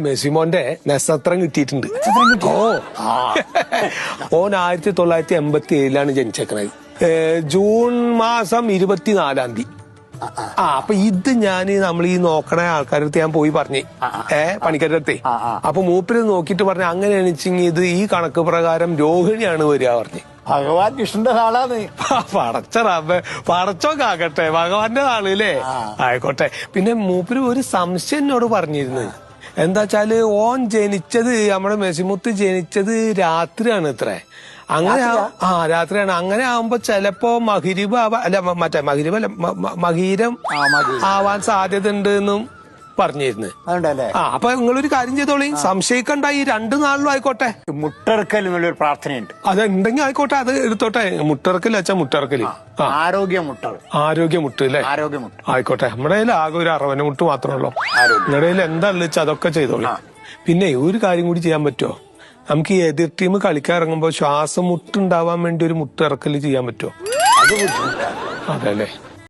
മെസ്സിമോന്റെ നക്ഷത്രം കിട്ടിയിട്ടുണ്ട്. ഓൻ 1987 ജനിച്ചേക്കണത്. ജൂൺ മാസം 24 അപ്പൊ ഇത് നമ്മൾ ഈ നോക്കണ ആൾക്കാരടുത്ത് ഞാൻ പോയി പറഞ്ഞേ, പണിക്കാരുടെ അടുത്തേ. അപ്പൊ മൂപ്പര് നോക്കിട്ട് പറഞ്ഞ അങ്ങനെയാണ് വെച്ചെങ്കിൽ ഇത് ഈ കണക്ക് പ്രകാരം രോഹിണിയാണ് വരിക പറഞ്ഞേ. ഭഗവാൻ കൃഷ്ണന്റെ നാളാണ്. പടച്ചോക്കാകട്ടെ, ഭഗവാന്റെ നാള് അല്ലേ? ആയിക്കോട്ടെ. പിന്നെ മൂപ്പര് ഒരു സംശയം എന്നോട് പറഞ്ഞിരുന്നു. എന്താച്ചാല് ഓൻ ജനിച്ചത്, നമ്മുടെ മെസ്സിമുത്ത് ജനിച്ചത് രാത്രിയാണ് ഇത്രേ. അങ്ങനെ രാത്രിയാണ്. അങ്ങനെ ആവുമ്പോ ചിലപ്പോ മഗ്‌രിബ് അല്ല മറ്റേ മഗ്‌രിബല്ല മഹീരം ആവാൻ സാധ്യത ഉണ്ട് എന്നും പറഞ്ഞിരുന്നു. അപ്പൊ നിങ്ങളൊരു കാര്യം ചെയ്തോളി, സംശയിക്കണ്ട. ഈ 2 നാളിലും ആയിക്കോട്ടെ. മുട്ടറക്കൽ എന്നുള്ളൊരു പ്രാർത്ഥനയുണ്ട്. അതുണ്ടെങ്കിൽ ആയിക്കോട്ടെ, അത് എടുത്തോട്ടെ. മുട്ടറക്കൽ വെച്ചാ മുട്ടറക്കല് ആരോഗ്യമുട്ട് അല്ലേ? ആരോഗ്യമുട്ട് ആയിക്കോട്ടെ. നമ്മുടെ കയ്യിൽ ആകെ ഒരു അറവനമുട്ട് മാത്രമേ ഉള്ളൂ. നിങ്ങളുടെ കയ്യിൽ എന്താ വെച്ചാൽ അതൊക്കെ ചെയ്തോളൂ. പിന്നെ ഒരു കാര്യം കൂടി ചെയ്യാൻ പറ്റുമോ? നമുക്ക് ഈ എതിർ ടീം കളിക്കാൻ ഇറങ്ങുമ്പോ ശ്വാസം മുട്ടുണ്ടാവാൻ വേണ്ടി ഒരു മുട്ട് ഇറക്കല് ചെയ്യാൻ പറ്റുമോ? അത് അതെ അല്ലേ?